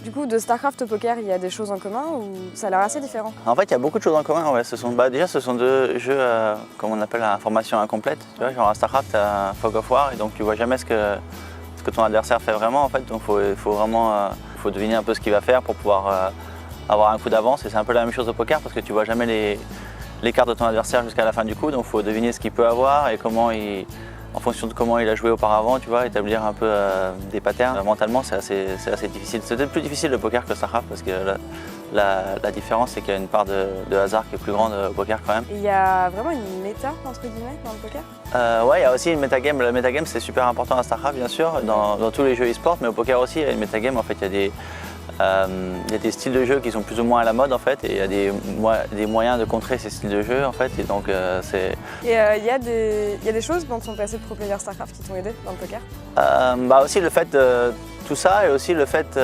Du coup, de StarCraft au poker, il y a des choses en commun ou ça a l'air assez différent? En fait, il y a beaucoup de choses en commun. Ouais. Déjà, ce sont deux jeux, comme on appelle la formation incomplète. Tu vois, genre à StarCraft, tu as un Fog of War et donc tu vois jamais ce que ton adversaire fait vraiment. En fait. Donc il faut deviner un peu ce qu'il va faire pour pouvoir avoir un coup d'avance. Et c'est un peu la même chose au poker parce que tu vois jamais les cartes de ton adversaire jusqu'à la fin du coup. Donc il faut deviner ce qu'il peut avoir et en fonction de comment il a joué auparavant, tu vois, établir un peu des patterns. Mentalement, c'est assez difficile. C'est peut-être plus difficile le poker que StarCraft parce que la différence, c'est qu'il y a une part de hasard qui est plus grande au poker quand même. Il y a vraiment une méta, entre guillemets, dans le poker? Ouais, il y a aussi une metagame. Le metagame, c'est super important à StarCraft, bien sûr, dans tous les jeux e-sport, mais au poker aussi, il y a une metagame. En fait, il y a des styles de jeu qui sont plus ou moins à la mode en fait, et il y a des moyens de contrer ces styles de jeu en fait, et donc c'est... Et il y a des choses dans ton passé de pro player StarCraft qui t'ont aidé dans le poker? Aussi le fait de tout ça, et aussi le fait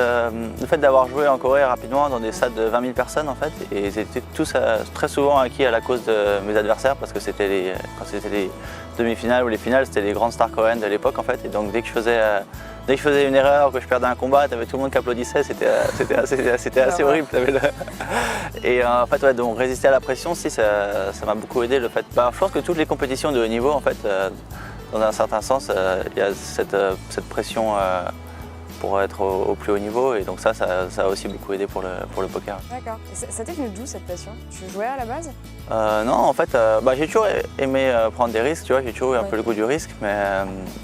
d'avoir joué en Corée rapidement dans des stades de 20 000 personnes en fait, et c'était tout ça très souvent acquis à la cause de mes adversaires parce que quand c'était les demi-finales ou les finales, c'était les grandes stars coréennes de l'époque en fait, et donc dès que je faisais une erreur, que je perdais un combat, t'avais tout le monde qui applaudissait, c'était assez horrible. Et en fait, ouais, donc résister à la pression, si, ça m'a beaucoup aidé. Le fait, je pense que toutes les compétitions de haut niveau, en fait, dans un certain sens, il y a cette pression pour être au plus haut niveau, et donc ça a aussi beaucoup aidé pour le poker. D'accord. Et ça t'est venu d'où cette passion? Tu jouais à la base? Non, en fait, j'ai toujours aimé prendre des risques, tu vois, j'ai toujours eu un peu le goût du risque, mais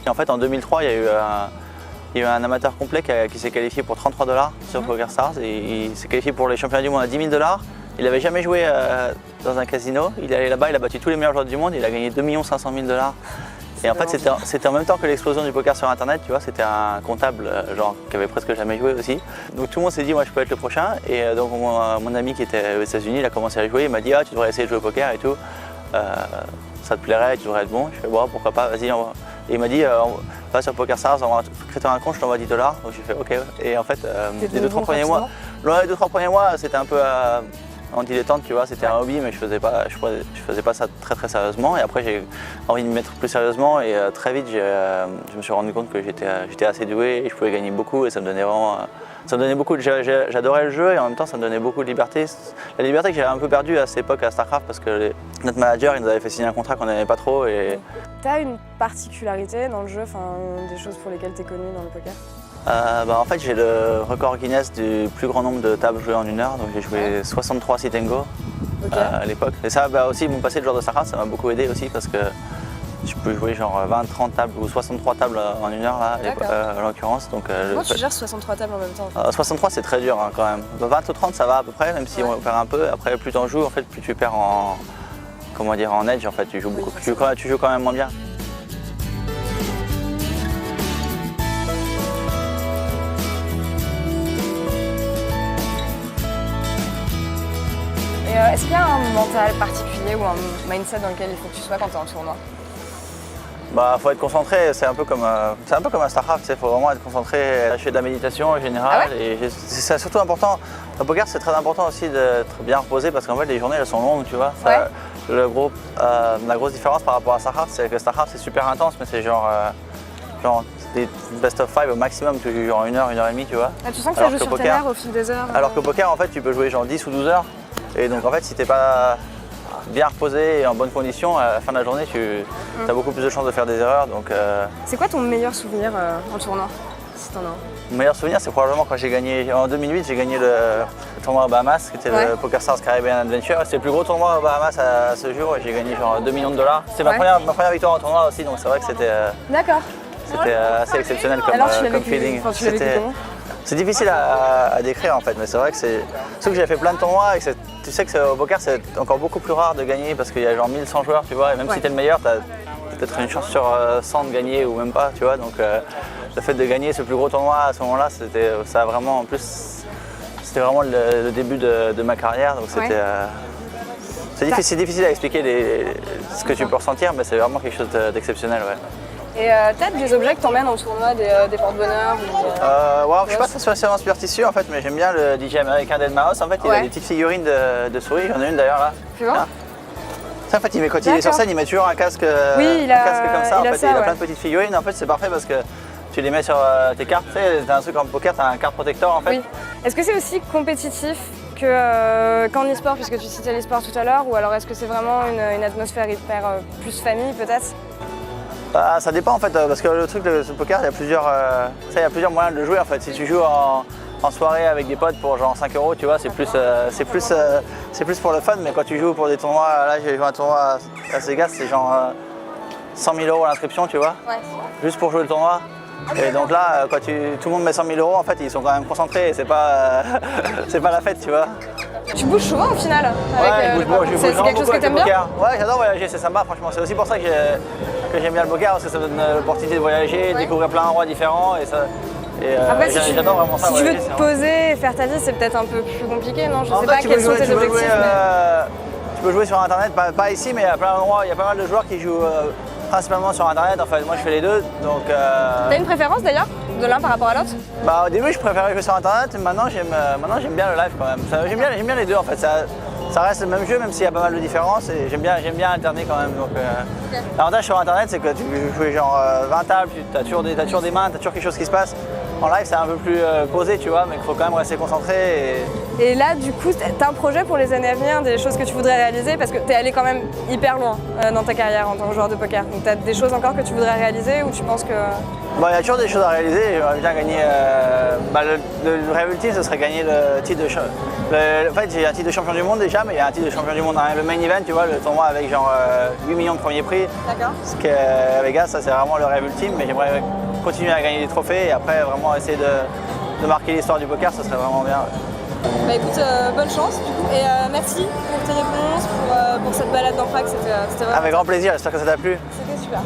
en fait, en 2003, il y a eu un amateur complet qui s'est qualifié pour 33 $ sur PokerStars, et il s'est qualifié pour les championnats du monde à 10 000 $. Il n'avait jamais joué dans un casino, il est allé là-bas, il a battu tous les meilleurs joueurs du monde, il a gagné 2 500 000 $. Et en fait, c'était en même temps que l'explosion du poker sur internet, tu vois, c'était un comptable qui avait presque jamais joué aussi. Donc tout le monde s'est dit, moi je peux être le prochain, et donc mon ami qui était aux États-Unis, il a commencé à jouer, il m'a dit, tu devrais essayer de jouer au poker et tout, ça te plairait, tu devrais être bon. Je fais, bon, pourquoi pas, vas-y. Et il m'a dit, va sur PokerStars, on va créer un compte, je t'envoie 10 $. Donc j'ai fait, ok. Et en fait, les 2-3 premiers mois, c'était un peu en dilettante, tu vois, c'était un hobby, mais je faisais pas ça très très sérieusement. Et après, j'ai envie de me mettre plus sérieusement, et très vite, je me suis rendu compte que j'étais assez doué et je pouvais gagner beaucoup, et ça me donnait beaucoup. J'adorais le jeu, et en même temps, ça me donnait beaucoup de liberté. La liberté que j'avais un peu perdue à cette époque à StarCraft parce que notre manager, il nous avait fait signer un contrat qu'on n'aimait pas trop. Et... T'as une particularité dans le jeu, des choses pour lesquelles t'es connu dans le poker? En fait, j'ai le record Guinness du plus grand nombre de tables jouées en 1 heure, donc j'ai joué 63 sit and go à l'époque. Et ça, aussi, mon passé de joueur de StarCraft, ça m'a beaucoup aidé aussi parce que je peux jouer genre 20-30 tables ou 63 tables en 1 heure là, en l'occurrence. Comment tu gères 63 tables en même temps en fait? 63 c'est très dur quand même. 20 ou 30 ça va à peu près, même si on perd un peu. Après plus t'en joues, en fait, plus tu perds en edge, en fait, tu joues beaucoup, tu joues quand même moins bien. Est-ce qu'il y a un mental particulier ou un mindset dans lequel il faut que tu sois quand tu es en tournoi? Faut être concentré, c'est un peu comme à StarCraft, il faut vraiment être concentré, lâcher de la méditation en général. Et c'est surtout important, au poker c'est très important aussi d'être bien reposé parce qu'en fait les journées elles sont longues, tu vois. La grosse différence par rapport à StarCraft, c'est que StarCraft c'est super intense, mais c'est genre des best of 5 au maximum, tu joues genre 1 heure, 1 heure et demie, tu vois. Tu sens que ça joue sur tes nerfs au fil des heures? Alors qu'au poker en fait tu peux jouer genre 10 ou 12 heures. Et donc en fait, si t'es pas bien reposé et en bonne condition, à la fin de la journée, tu as beaucoup plus de chances de faire des erreurs. C'est quoi ton meilleur souvenir en tournoi, si t'en as un? Mon meilleur souvenir, c'est probablement quand j'ai gagné, en 2008, j'ai gagné le tournoi aux Bahamas, qui était le PokerStars Caribbean Adventure. C'était le plus gros tournoi aux Bahamas à ce jour, et j'ai gagné genre 2 millions de $. C'était ma première victoire en tournoi aussi, donc c'est vrai que c'était assez exceptionnel comme feeling. C'est difficile à décrire en fait, mais c'est vrai que c'est... Sauf que j'ai fait plein de tournois et que tu sais que au poker c'est encore beaucoup plus rare de gagner parce qu'il y a genre 1100 joueurs, tu vois, et même si t'es le meilleur, t'as peut-être une chance sur 100 de gagner ou même pas, tu vois, donc le fait de gagner ce plus gros tournoi à ce moment-là, c'était vraiment le début de ma carrière, donc c'est difficile à expliquer ce que tu peux ressentir, mais c'est vraiment quelque chose d'exceptionnel, ouais. Et peut-être des objets que t'emmènes en tournoi, des porte-bonheur je suis pas très spécialement superstitieux en fait, mais j'aime bien le DJ américain Deadmau5. En fait, il a des petites figurines de souris, j'en ai une d'ailleurs là. Tu vois? En fait, quand il est sur scène, il met toujours un casque, comme ça. Il a plein de petites figurines. En fait, c'est parfait parce que tu les mets sur tes cartes. Tu sais, t'as un truc en poker, t'as un carte protector en fait. Oui. Est-ce que c'est aussi compétitif qu'en e-sport, puisque tu citais l'e-sport tout à l'heure, ou alors est-ce que c'est vraiment une atmosphère hyper plus famille peut-être? Ça dépend en fait, parce que le truc de ce poker, il y a plusieurs moyens de le jouer en fait. Si tu joues en soirée avec des potes pour genre 5 €, tu vois, c'est plus pour le fun, mais quand tu joues pour des tournois, là j'ai joué un tournoi à Las Vegas, c'est genre 100 000 € l'inscription, tu vois, juste pour jouer le tournoi. Et donc là, quand tout le monde met 100 000 €, en fait, ils sont quand même concentrés et c'est pas la fête, tu vois. Tu bouges souvent au final C'est quelque chose que t'aimes bien? Ouais, j'adore voyager, c'est sympa, franchement. C'est aussi pour ça que j'aime bien le poker, parce que ça donne l'opportunité de voyager, de découvrir plein d'endroits différents. Après, j'adore vraiment ça. Si tu veux te poser et faire ta vie, c'est peut-être un peu plus compliqué, non? Je sais pas quels sont tes objectifs. Tu peux jouer sur internet, pas ici, mais il y a plein d'endroits, il y a pas mal de joueurs qui jouent principalement sur internet. En fait, moi je fais les deux. T'as une préférence d'ailleurs de l'un par rapport à l'autre? Au début je préférais jouer sur internet, maintenant j'aime bien le live quand même. J'aime bien les deux en fait. Ça reste le même jeu même s'il y a pas mal de différences et j'aime bien alterner quand même. L'avantage sur internet c'est que tu peux jouer genre 20 tables, tu as toujours des mains, tu as toujours quelque chose qui se passe. En live c'est un peu plus posé tu vois, mais il faut quand même rester concentré. Et là du coup t'as un projet pour les années à venir, des choses que tu voudrais réaliser parce que t'es allé quand même hyper loin dans ta carrière en tant que joueur de poker. Donc t'as des choses encore que tu voudrais réaliser ou tu penses que... Il y a toujours des choses à réaliser, j'aimerais bien gagner, le rêve ultime ce serait gagner le titre de champion. En fait j'ai un titre de champion du monde déjà, mais il y a un titre de champion du monde, le main event, tu vois, le tournoi avec genre 8 millions de premiers prix. D'accord. Ce qu'à Vegas, ça c'est vraiment le rêve ultime, mais j'aimerais continuer à gagner des trophées et après vraiment essayer de marquer l'histoire du poker, ce serait vraiment bien. Bah écoute, bonne chance du coup, et merci pour tes réponses, pour cette balade dans Prague, c'était vraiment... Avec grand plaisir, j'espère que ça t'a plu. C'était super.